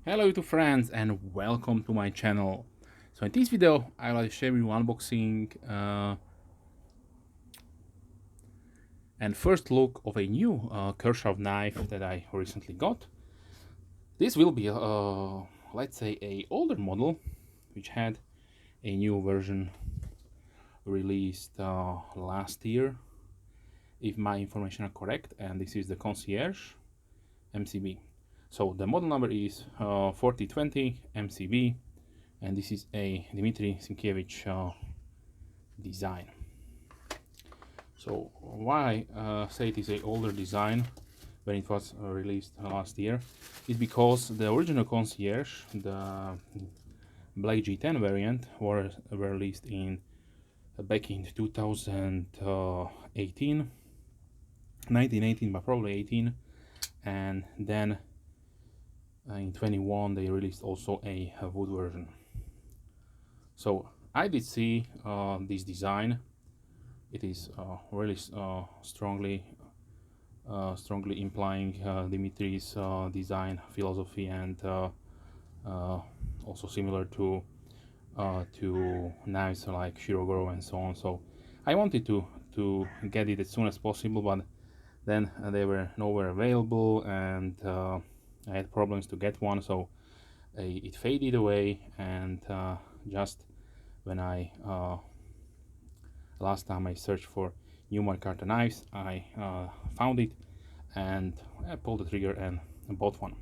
Hello YouTube friends and welcome to my channel. So in this video I will share with you unboxing and first look of a new Kershaw knife that I recently got. This will be let's say a older model which had a new version released last year if my information are correct, and this is the Concierge MCB. So the model number is 4020 MCB, and this is a Dmitry Sinkevich design. So why I say it is a older design when it was released last year is because the original Concierge, the Black G10 variant, were released in back in 2018, 1918, but probably 18, and then in 21 they released also a wood version. So I did see this design. It is really strongly implying Dmitry's design philosophy, and also similar to knives like Shirogoro and so on. So I wanted to get it as soon as possible, but then they were nowhere available, and I had problems to get one, so it faded away. And just when I last time I searched for new Micarta knives, I found it, and I pulled the trigger and bought one.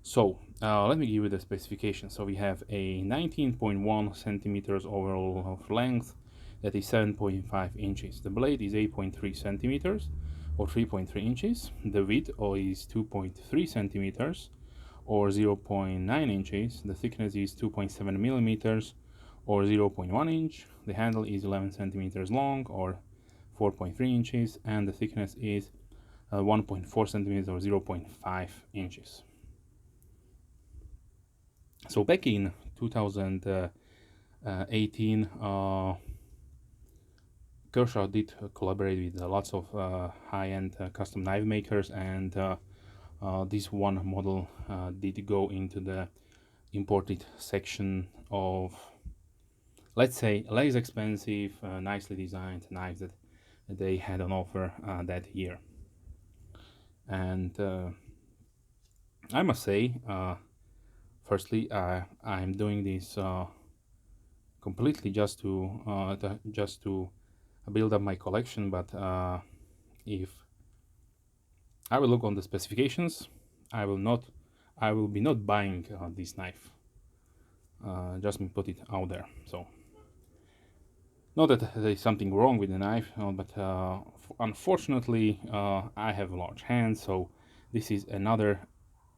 So let me give you the specifications. So we have a 19.1 centimeters overall of length, that is 7.5 inches. The blade is 8.3 centimeters or 3.3 inches. The width is 2.3 centimeters or 0.9 inches. The thickness is 2.7 millimeters or 0.1 inch. The handle is 11 centimeters long or 4.3 inches, and the thickness is 1.4 centimeters or 0.5 inches. So back in 2018, Kershaw did collaborate with lots of high-end custom knife makers, and this one model did go into the imported section of, let's say, less expensive, nicely designed knives that they had on offer that year. And I must say, firstly, I'm doing this completely just to build up my collection. But if I will look on the specifications, I will be not buying this knife. Just me put it out there. So not that there is something wrong with the knife, but unfortunately I have large hands, so this is another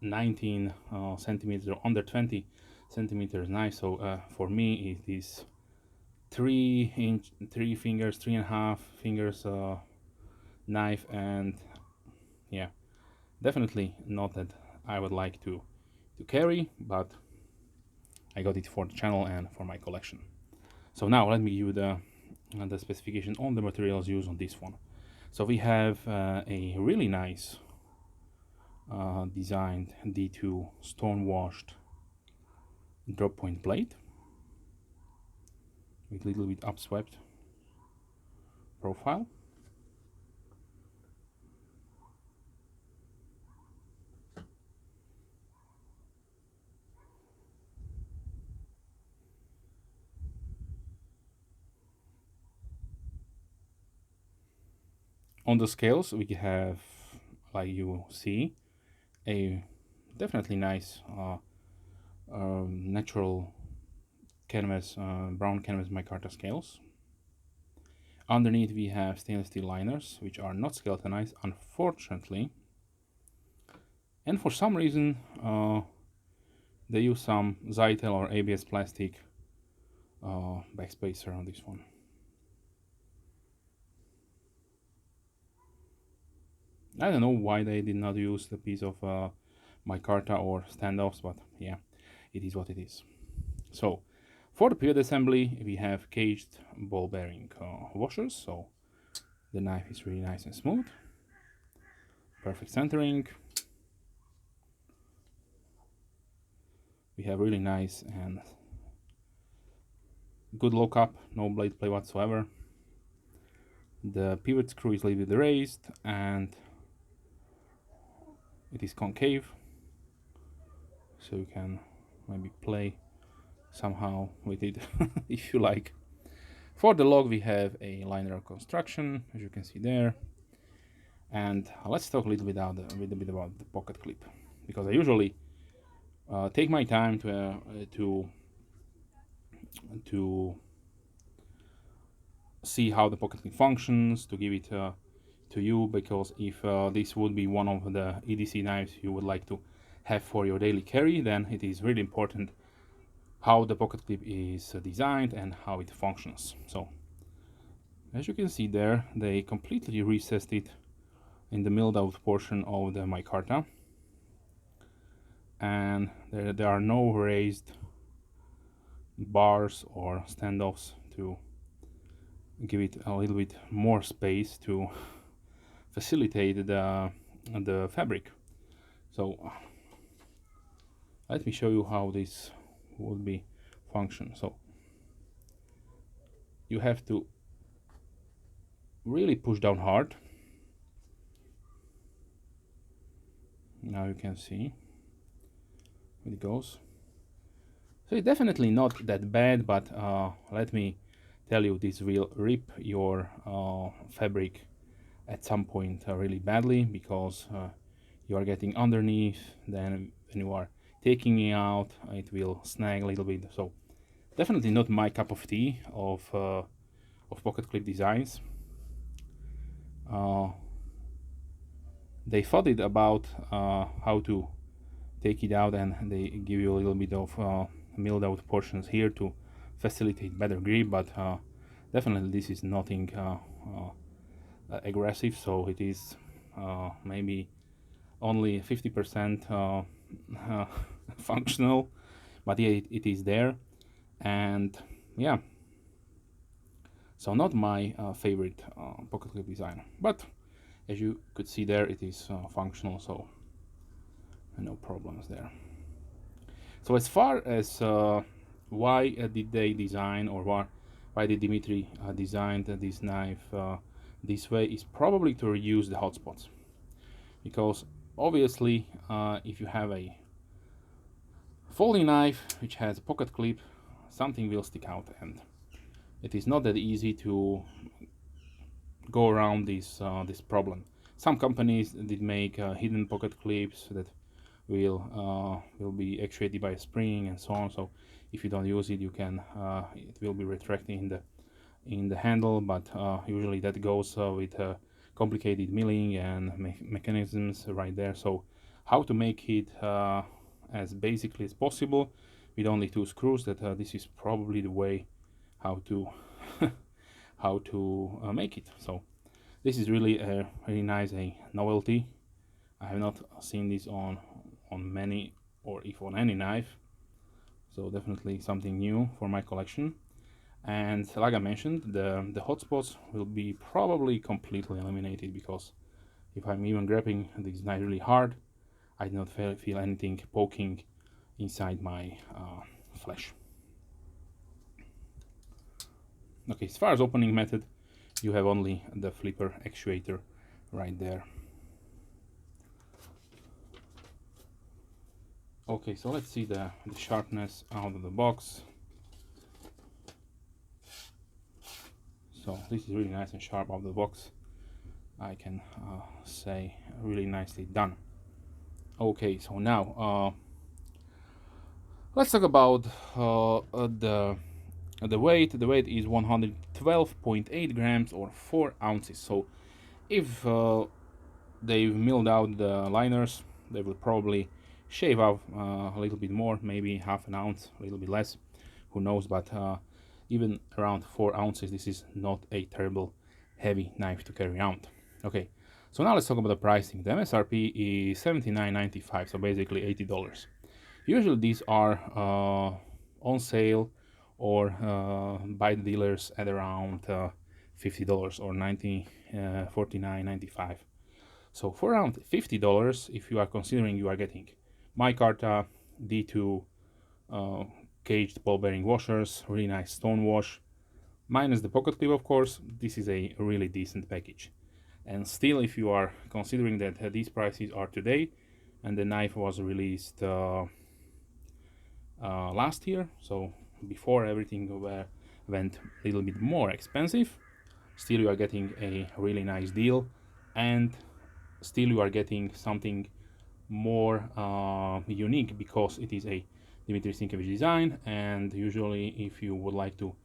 19 centimeters or under 20 centimeters knife. So for me it is 3 fingers, 3.5 fingers knife, and yeah, definitely not that I would like to carry, but I got it for the channel and for my collection. So now let me give you the specification on the materials used on this one. So we have a really nice designed D2 Stonewashed drop point blade with a little bit upswept profile. On the scales we have, like you see, a definitely nice natural canvas, brown canvas micarta scales. Underneath we have stainless steel liners, which are not skeletonized, unfortunately, and for some reason they use some Zytel or ABS plastic backspacer on this one. I don't know why they did not use the piece of micarta or standoffs, but yeah, it is what it is. So for the pivot assembly we have caged ball bearing washers, so the knife is really nice and smooth, perfect centering. We have really nice and good lockup, no blade play whatsoever. The pivot screw is a little bit raised and it is concave, so you can maybe play somehow with it if you like. For the log we have a liner construction, as you can see there. And let's talk a little bit about the pocket clip, because I usually take my time to see how the pocket clip functions, to give it to you, because if this would be one of the EDC knives you would like to have for your daily carry, then it is really important how the pocket clip is designed and how it functions. So as you can see there, they completely recessed it in the milled out portion of the micarta, and there are no raised bars or standoffs to give it a little bit more space to facilitate the fabric. So let me show you how this would be function. So you have to really push down hard. Now you can see it goes. So it's definitely not that bad, but let me tell you, this will rip your fabric at some point really badly, because you are getting underneath, then when you are taking it out it will snag a little bit. So definitely not my cup of tea of pocket clip designs. They thought it about how to take it out, and they give you a little bit of milled out portions here to facilitate better grip, but definitely this is nothing aggressive, so it is maybe only 50% functional, but yeah, it is there. And yeah, so not my favorite pocket clip design, but as you could see there, it is functional, so no problems there. So as far as why did they design, or why did Dmitry design this knife this way, is probably to reduce the hotspots, because obviously if you have a folding knife which has a pocket clip, something will stick out, and it is not that easy to go around this problem. Some companies did make hidden pocket clips that will be actuated by a spring and so on, so if you don't use it, you can it will be retracting in the handle, but usually that goes with complicated milling and mechanisms right there. So how to make it as basically as possible with only 2 screws, that this is probably the way how to how to make it. So this is really a really nice novelty. I have not seen this on many, or if on any knife, so definitely something new for my collection. And like I mentioned, the hotspots will be probably completely eliminated, because if I'm even grabbing this knife really hard, I do not feel anything poking inside my flesh. Okay, as far as opening method, you have only the flipper actuator right there. Okay, so let's see the sharpness out of the box. So this is really nice and sharp out of the box, I can say really nicely done. Okay, so now let's talk about the weight. The weight is 112.8 grams or 4 ounces. So if they've milled out the liners, they will probably shave off a little bit more, maybe half an ounce, a little bit less, who knows, but even around 4 ounces, this is not a terrible heavy knife to carry around. Okay, so now let's talk about the pricing. The MSRP is $79.95, so basically $80. Usually these are on sale or by the dealers at around $50 or $49.95. So for around $50, if you are considering you are getting micarta, D2, caged ball bearing washers, really nice stone wash, minus the pocket clip of course. This is a really decent package. And still, if you are considering that these prices are today and the knife was released last year, so before everything went a little bit more expensive, still you are getting a really nice deal, and still you are getting something more unique because it is a Dmitry Sinkevich design. And usually if you would like to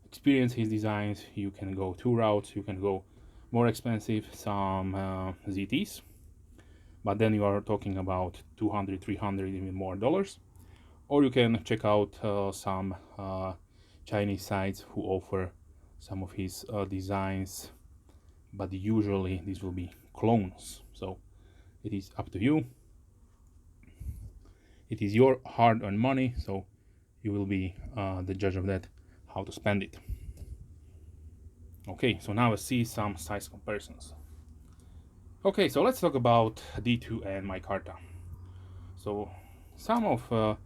experience his designs, you can go two routes. You can go more expensive, some ZTs, but then you are talking about 200, 300, even more dollars. Or you can check out some Chinese sites who offer some of his designs, but usually these will be clones. So it is up to you. It is your hard-earned money, so you will be the judge of that, how to spend it. Okay, so now let's see some size comparisons. Okay, so let's talk about D2 and Micarta. So some of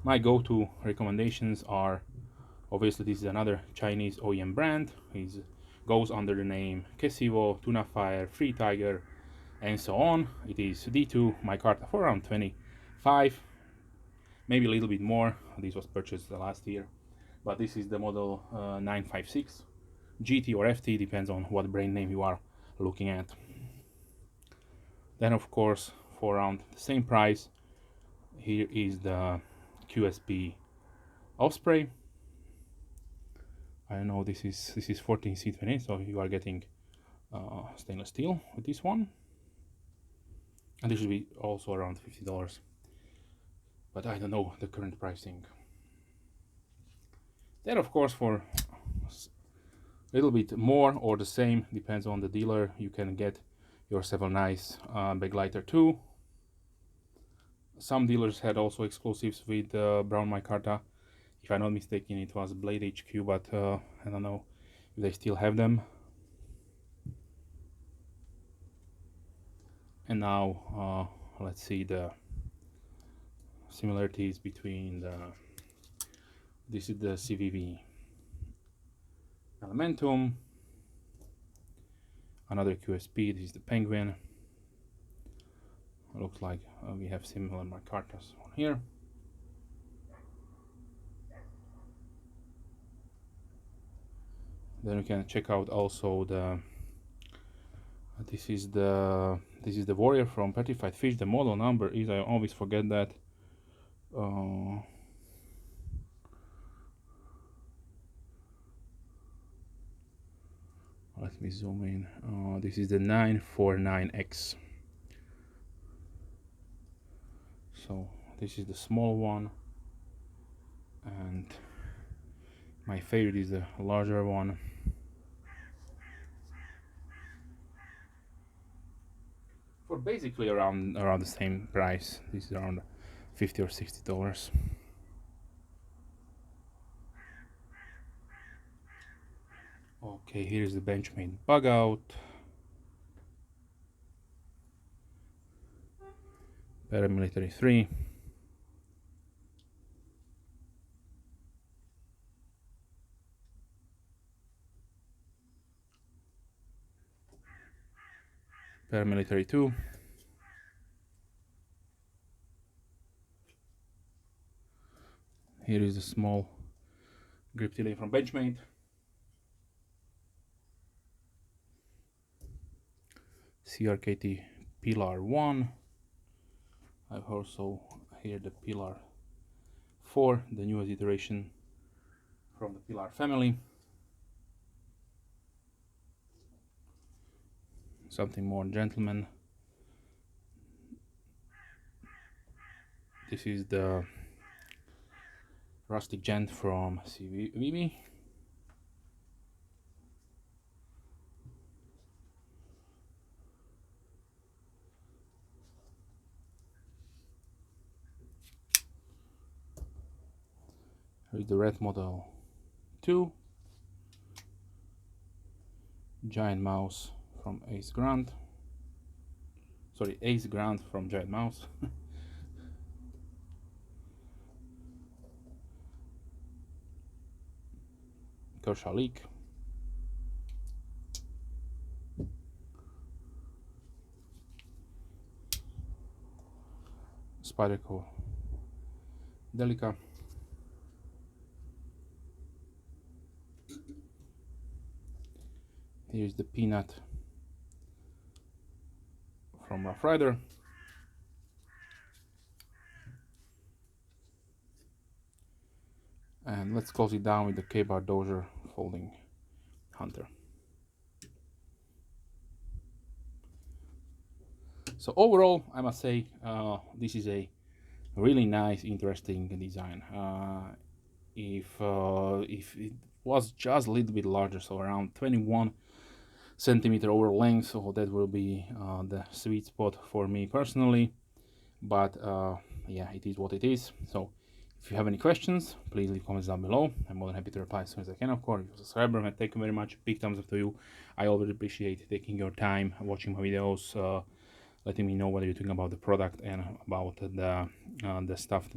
my go-to recommendations are, obviously this is another Chinese OEM brand. It goes under the name Kesivo, Tuna Fire, Free Tiger, and so on. It is D2 Micarta for around 25, maybe a little bit more. This was purchased last year, but this is the model 956 GT or FT, depends on what brand name you are looking at. Then of course, for around the same price, here is the QSP Osprey. I know this is 14C28, so you are getting stainless steel with this one, and this should be also around $50, but I don't know the current pricing. Then of course, for a little bit more or the same, depends on the dealer, you can get yourself a nice backlighter too. Some dealers had also exclusives with brown micarta. If I'm not mistaken, it was Blade HQ, but I don't know if they still have them. And now let's see the similarities between this is the CVV Elementum, another QSP, this is the Penguin. It looks like we have similar micartas on here. Then we can check out also the this is the Warrior from Petrified Fish. The model number is, I always forget that. Let me zoom in. This is the 949X. So this is the small one, and my favorite is the larger one. For basically around the same price. This is around $50 or $60. Okay, here's the Benchmade bug out. Paramilitary 3. Paramilitary 2. Here is a small grip delay from Benchmade. CRKT Pillar 1. I've also here the Pillar 4, the newest iteration from the Pillar family. Something more gentleman. This is the Rustic Gent from CVV. Here's the Red Model 2. Giant Mouse from Ace Grant. Sorry, Ace Grant from Giant Mouse. Kershaw leak. Spyderco Delica. Here's the peanut from Rough Rider. And let's close it down with the K-Bar Dozier folding hunter. So overall, I must say this is a really nice, interesting design. If it was just a little bit larger, so around 21 centimeter over length, so that will be the sweet spot for me personally. But yeah, it is what it is. So if you have any questions, please leave comments down below. I'm more than happy to reply as soon as I can, of course. If you're a subscriber, and thank you very much. Big thumbs up to you. I always appreciate taking your time watching my videos, letting me know what you're thinking about the product and about the stuff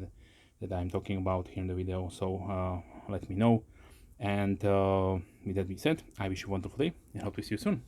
that I'm talking about here in the video. So let me know. And with that being said, I wish you a wonderful day and hope to see you soon.